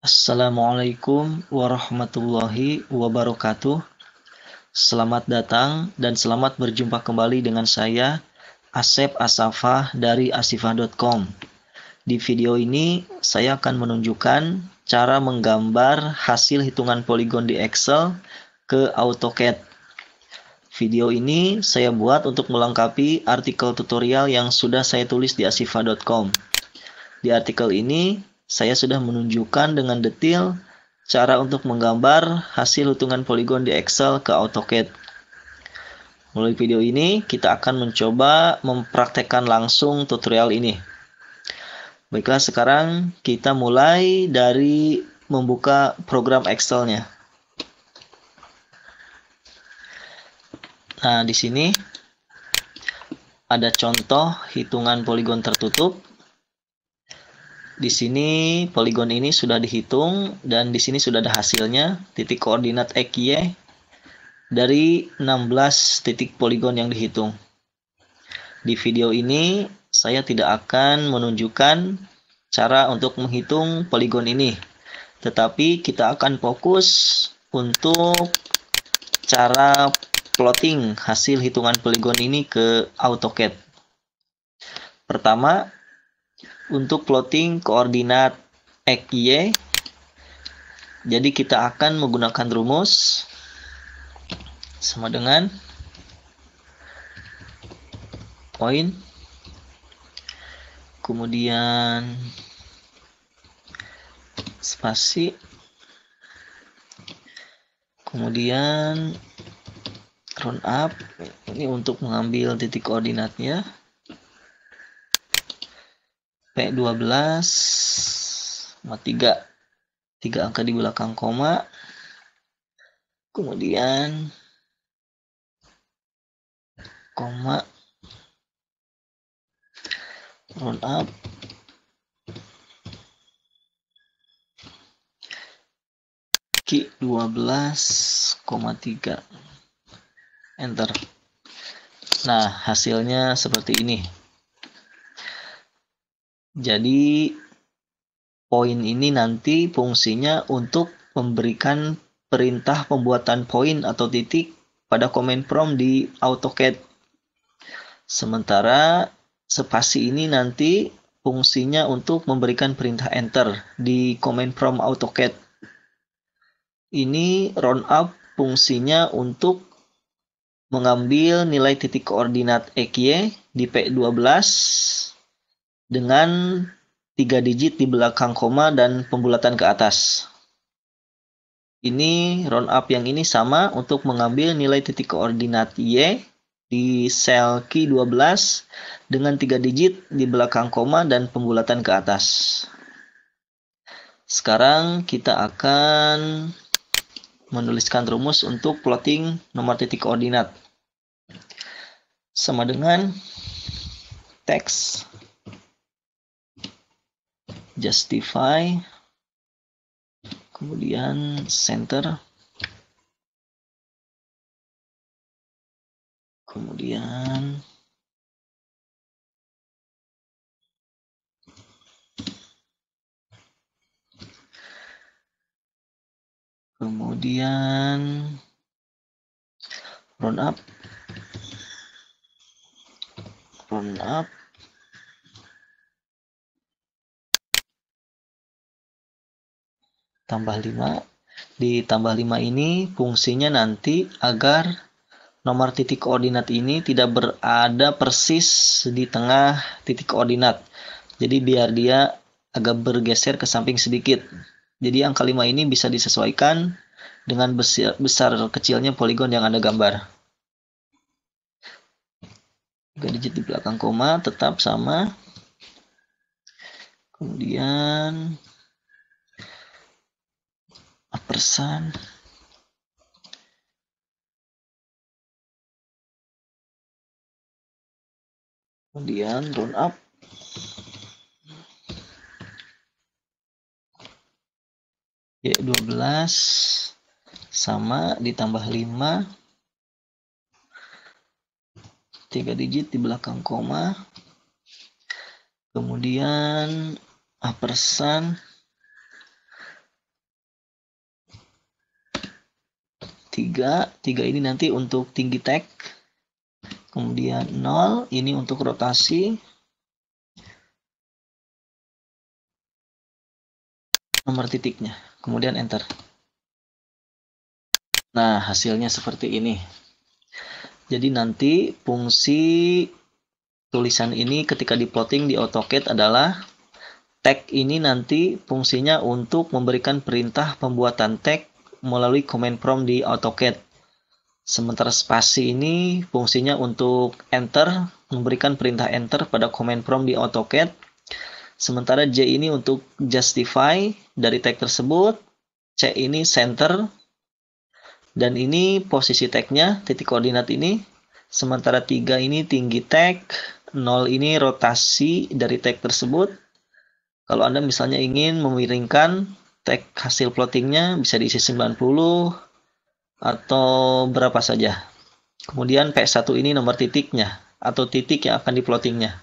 Assalamualaikum warahmatullahi wabarakatuh. Selamat datang dan selamat berjumpa kembali dengan saya, Asep Asafah dari asifah.com. Di video ini, saya akan menunjukkan cara menggambar hasil hitungan poligon di Excel ke AutoCAD. Video ini saya buat untuk melengkapi artikel tutorial yang sudah saya tulis di asifah.com. Di artikel ini, saya sudah menunjukkan dengan detail cara untuk menggambar hasil hitungan poligon di Excel ke AutoCAD. Melalui video ini, kita akan mencoba mempraktekkan langsung tutorial ini. Baiklah, sekarang kita mulai dari membuka program Excel-nya. Nah, di sini ada contoh hitungan poligon tertutup. Di sini poligon ini sudah dihitung dan di sini sudah ada hasilnya, titik koordinat XY dari 16 titik poligon yang dihitung. Di video ini saya tidak akan menunjukkan cara untuk menghitung poligon ini, tetapi kita akan fokus untuk cara plotting hasil hitungan poligon ini ke AutoCAD. Pertama, untuk plotting koordinat XY, jadi kita akan menggunakan rumus sama dengan point, kemudian spasi, kemudian round up, ini untuk mengambil titik koordinatnya, P12, 3 angka di belakang koma, kemudian koma, round up, Q 12,3, enter. Nah, hasilnya seperti ini. Jadi poin ini nanti fungsinya untuk memberikan perintah pembuatan poin atau titik pada command prompt di AutoCAD. Sementara spasi ini nanti fungsinya untuk memberikan perintah enter di command prompt AutoCAD. Ini round up fungsinya untuk mengambil nilai titik koordinat XY di P12 dengan 3 digit di belakang koma dan pembulatan ke atas. Ini round up yang ini sama untuk mengambil nilai titik koordinat Y di sel Q12 dengan 3 digit di belakang koma dan pembulatan ke atas. Sekarang kita akan menuliskan rumus untuk plotting nomor titik koordinat. Sama dengan text justify, kemudian center, kemudian round up, tambah 5. Di tambah 5 ini fungsinya nanti agar nomor titik koordinat ini tidak berada persis di tengah titik koordinat. Jadi biar dia agak bergeser ke samping sedikit. Jadi angka 5 ini bisa disesuaikan dengan besar kecilnya poligon yang Anda gambar. 3 digit di belakang koma tetap sama. Kemudian persen, kemudian round up, Y12 sama ditambah 5, 3 digit di belakang koma, kemudian persen, 3 ini nanti untuk tinggi tag, kemudian 0 ini untuk rotasi, nomor titiknya, kemudian enter. Nah, hasilnya seperti ini. Jadi nanti fungsi tulisan ini ketika diplotting di AutoCAD adalah tag ini nanti fungsinya untuk memberikan perintah pembuatan tag melalui command prompt di AutoCAD. Sementara spasi ini fungsinya untuk enter, memberikan perintah enter pada command prompt di AutoCAD. Sementara J ini untuk justify dari tag tersebut, C ini center, dan ini posisi tagnya, titik koordinat ini. Sementara 3 ini tinggi tag, 0 ini rotasi dari tag tersebut. Kalau Anda misalnya ingin memiringkan tag hasil plottingnya, bisa diisi 90 atau berapa saja. Kemudian P1 ini nomor titiknya atau titik yang akan diplottingnya.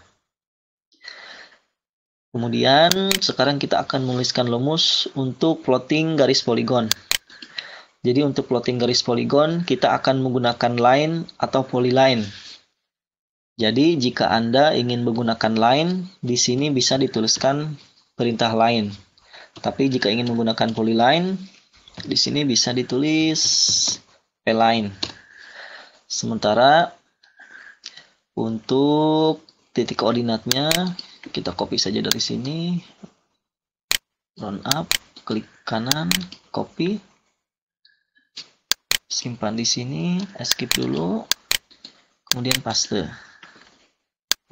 Kemudian sekarang kita akan menuliskan rumus untuk plotting garis poligon. Jadi untuk plotting garis poligon kita akan menggunakan line atau polyline. Jadi jika Anda ingin menggunakan line, di sini bisa dituliskan perintah line. Tapi jika ingin menggunakan polyline, di sini bisa ditulis pline. Sementara untuk titik koordinatnya kita copy saja dari sini. Round up, klik kanan, copy. Simpan di sini, escape dulu. Kemudian paste.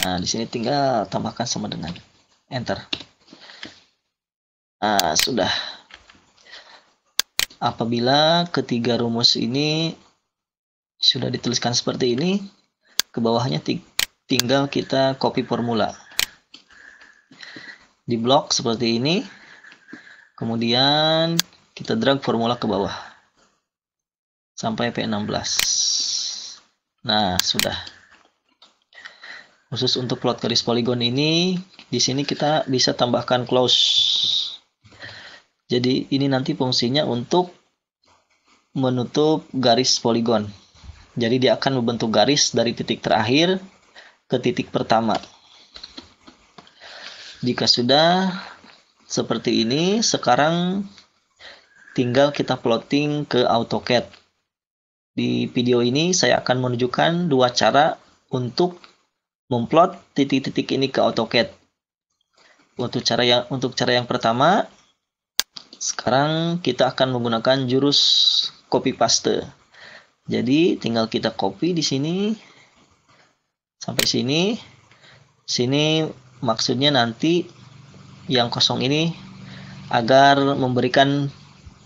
Nah, di sini tinggal tambahkan sama dengan enter. Nah, sudah. Apabila ketiga rumus ini sudah dituliskan seperti ini, ke bawahnya tinggal kita copy formula. Di blok seperti ini, kemudian kita drag formula ke bawah sampai P16. Nah, sudah. Khusus untuk plot garis poligon ini, di sini kita bisa tambahkan close. Jadi ini nanti fungsinya untuk menutup garis poligon. Jadi dia akan membentuk garis dari titik terakhir ke titik pertama. Jika sudah seperti ini, sekarang tinggal kita plotting ke AutoCAD. Di video ini saya akan menunjukkan dua cara untuk memplot titik-titik ini ke AutoCAD. Untuk cara yang pertama, sekarang kita akan menggunakan jurus copy paste. Jadi tinggal kita copy di sini sampai sini. Sini maksudnya nanti yang kosong ini agar memberikan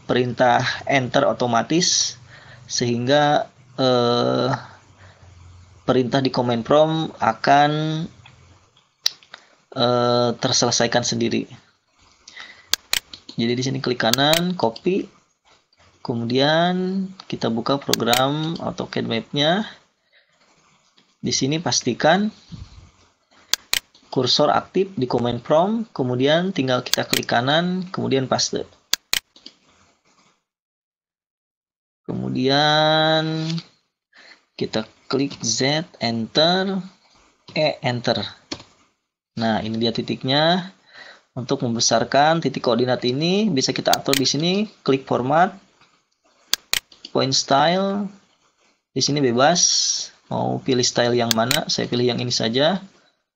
perintah enter otomatis sehingga perintah di command prompt akan terselesaikan sendiri. Jadi di sini klik kanan, copy, kemudian kita buka program AutoCAD Map-nya. Di sini pastikan kursor aktif di command prompt, kemudian tinggal kita klik kanan, kemudian paste. Kemudian kita klik Z, enter, E, enter. Nah, ini dia titiknya. Untuk membesarkan titik koordinat ini bisa kita atur di sini, klik format, point style. Di sini bebas mau pilih style yang mana, saya pilih yang ini saja.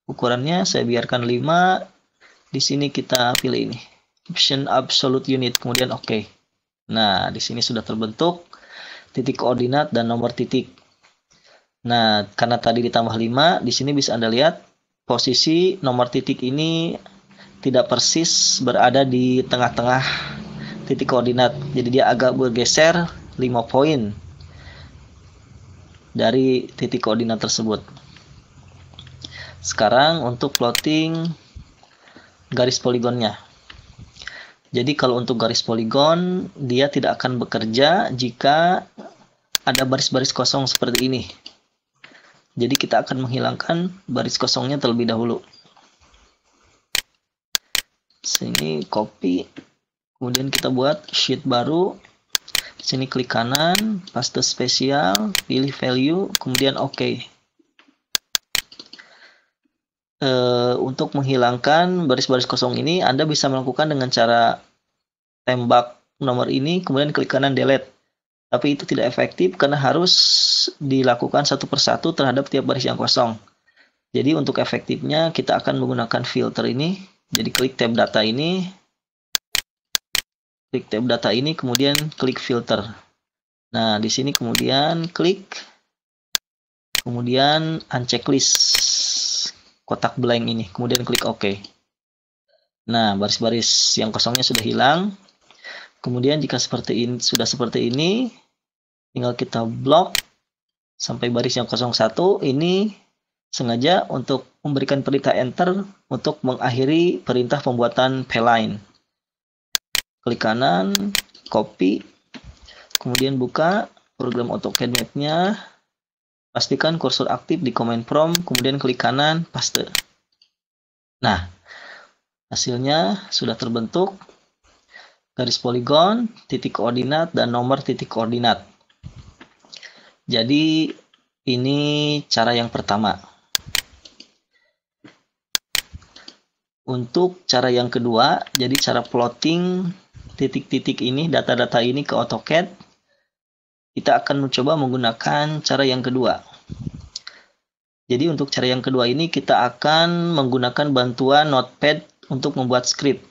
Ukurannya saya biarkan 5. Di sini kita pilih ini, option absolute unit, kemudian oke. Nah, di sini sudah terbentuk titik koordinat dan nomor titik. Nah, karena tadi ditambah 5, di sini bisa Anda lihat posisi nomor titik ini tidak persis berada di tengah-tengah titik koordinat. Jadi dia agak bergeser 5 poin dari titik koordinat tersebut. Sekarang untuk plotting garis poligonnya. Jadi kalau untuk garis poligon, dia tidak akan bekerja jika ada baris-baris kosong seperti ini. Jadi kita akan menghilangkan baris kosongnya terlebih dahulu. Sini copy, kemudian kita buat sheet baru. Sini klik kanan, paste spesial, pilih value, kemudian OK. Untuk menghilangkan baris-baris kosong ini, Anda bisa melakukan dengan cara tembak nomor ini, kemudian klik kanan delete. Tapi itu tidak efektif karena harus dilakukan satu persatu terhadap tiap baris yang kosong. Jadi untuk efektifnya kita akan menggunakan filter ini. Jadi klik tab data ini, kemudian klik filter. Nah, di sini kemudian klik, kemudian uncheck list, kotak blank ini, kemudian klik OK. Nah, baris-baris yang kosongnya sudah hilang. Kemudian jika sudah seperti ini, tinggal kita blok sampai baris yang 01. Ini sengaja untuk memberikan perintah enter untuk mengakhiri perintah pembuatan P-line. Klik kanan, copy, kemudian buka program AutoCAD Map-nya, pastikan kursor aktif di command prompt, kemudian klik kanan, paste. Nah, hasilnya sudah terbentuk garis poligon, titik koordinat, dan nomor titik koordinat. Jadi ini cara yang pertama. Untuk cara yang kedua, jadi cara plotting titik-titik ini, data-data ini ke AutoCAD, kita akan mencoba menggunakan cara yang kedua. Jadi untuk cara yang kedua ini kita akan menggunakan bantuan Notepad untuk membuat script.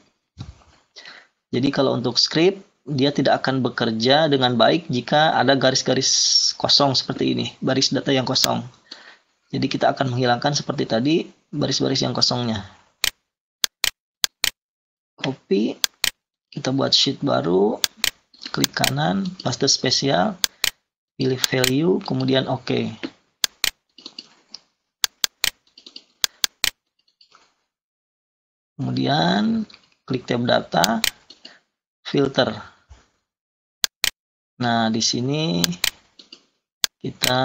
Jadi kalau untuk script, dia tidak akan bekerja dengan baik jika ada garis-garis kosong seperti ini, baris data yang kosong. Jadi kita akan menghilangkan seperti tadi baris-baris yang kosongnya. Copy, kita buat sheet baru, klik kanan, paste spesial, pilih value, kemudian OK. Kemudian klik tab data, filter. Nah, di sini kita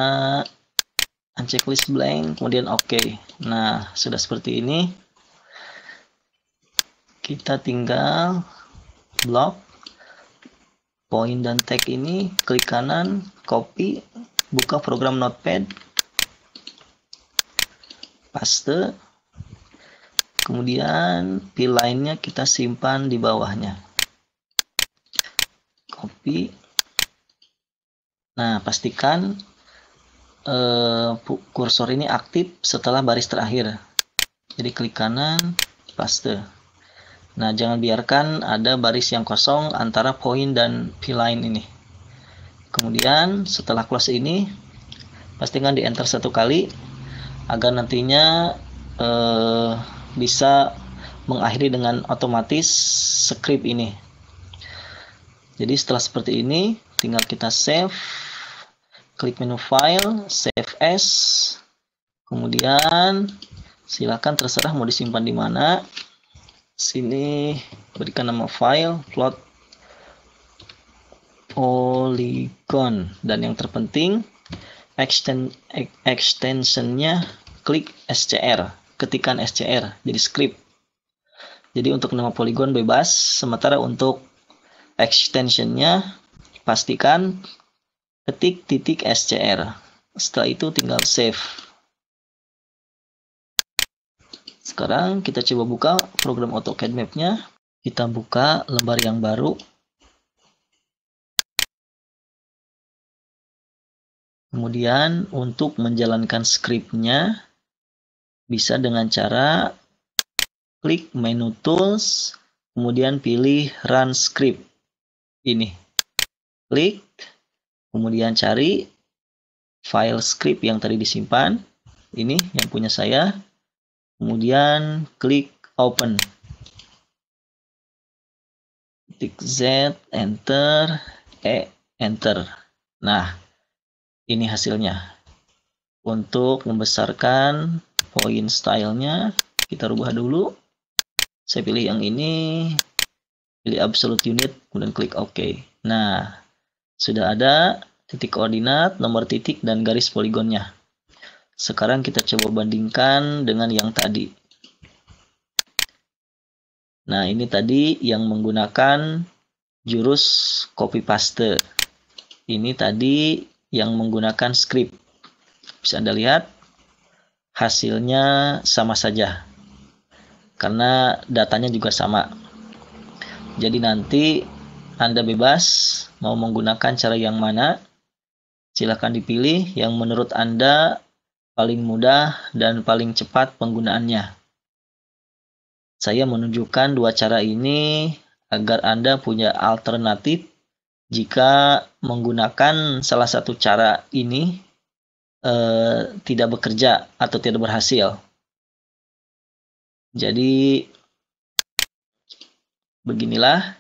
uncheck list blank, kemudian OK. Nah, sudah seperti ini. Kita tinggal blok point dan tag ini, klik kanan, copy, buka program Notepad, paste, kemudian P-line-nya kita simpan di bawahnya, copy. Nah, pastikan kursor ini aktif setelah baris terakhir. Jadi klik kanan, paste. Nah, jangan biarkan ada baris yang kosong antara point dan P-line ini. Kemudian setelah close ini, pastikan di enter satu kali agar nantinya bisa mengakhiri dengan otomatis script ini. Jadi setelah seperti ini, tinggal kita save, klik menu file, save as, kemudian silakan terserah mau disimpan di mana. Sini berikan nama file plot polygon, dan yang terpenting extensionnya klik SCR, ketikan SCR jadi script. Jadi untuk nama polygon bebas, sementara untuk extensionnya pastikan ketik titik SCR. Setelah itu tinggal save. Sekarang kita coba buka program AutoCAD Map-nya. Kita buka lembar yang baru. Kemudian untuk menjalankan script-nya bisa dengan cara klik menu tools, kemudian pilih run script. Ini. Klik, kemudian cari file script yang tadi disimpan. Ini yang punya saya. Kemudian klik open. Tik Z, enter, E, enter. Nah, ini hasilnya. Untuk membesarkan point stylenya, kita rubah dulu. Saya pilih yang ini, pilih absolute unit, kemudian klik OK. Nah, sudah ada titik koordinat, nomor titik, dan garis poligonnya. Sekarang kita coba bandingkan dengan yang tadi. Nah, ini tadi yang menggunakan jurus copy paste. Ini tadi yang menggunakan script. Bisa Anda lihat hasilnya sama saja karena datanya juga sama. Jadi nanti Anda bebas mau menggunakan cara yang mana. Silakan dipilih yang menurut Anda paling mudah dan paling cepat penggunaannya. Saya menunjukkan dua cara ini agar Anda punya alternatif jika menggunakan salah satu cara ini tidak bekerja atau tidak berhasil. Jadi beginilah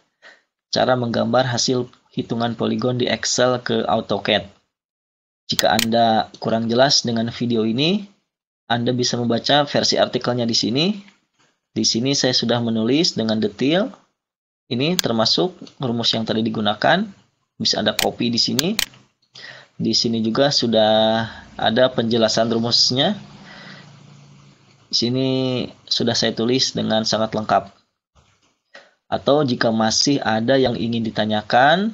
cara menggambar hasil hitungan poligon di Excel ke AutoCAD. Jika Anda kurang jelas dengan video ini, Anda bisa membaca versi artikelnya di sini. Di sini saya sudah menulis dengan detail. Ini termasuk rumus yang tadi digunakan. Bisa Anda copy di sini. Di sini juga sudah ada penjelasan rumusnya. Di sini sudah saya tulis dengan sangat lengkap. Atau jika masih ada yang ingin ditanyakan,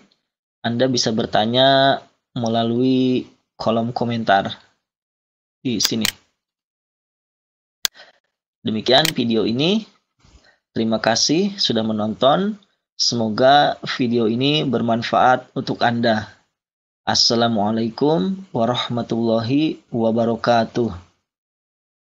Anda bisa bertanya melalui kolom komentar di sini. Demikian video ini. Terima kasih sudah menonton. Semoga video ini bermanfaat untuk Anda. Assalamualaikum warahmatullahi wabarakatuh.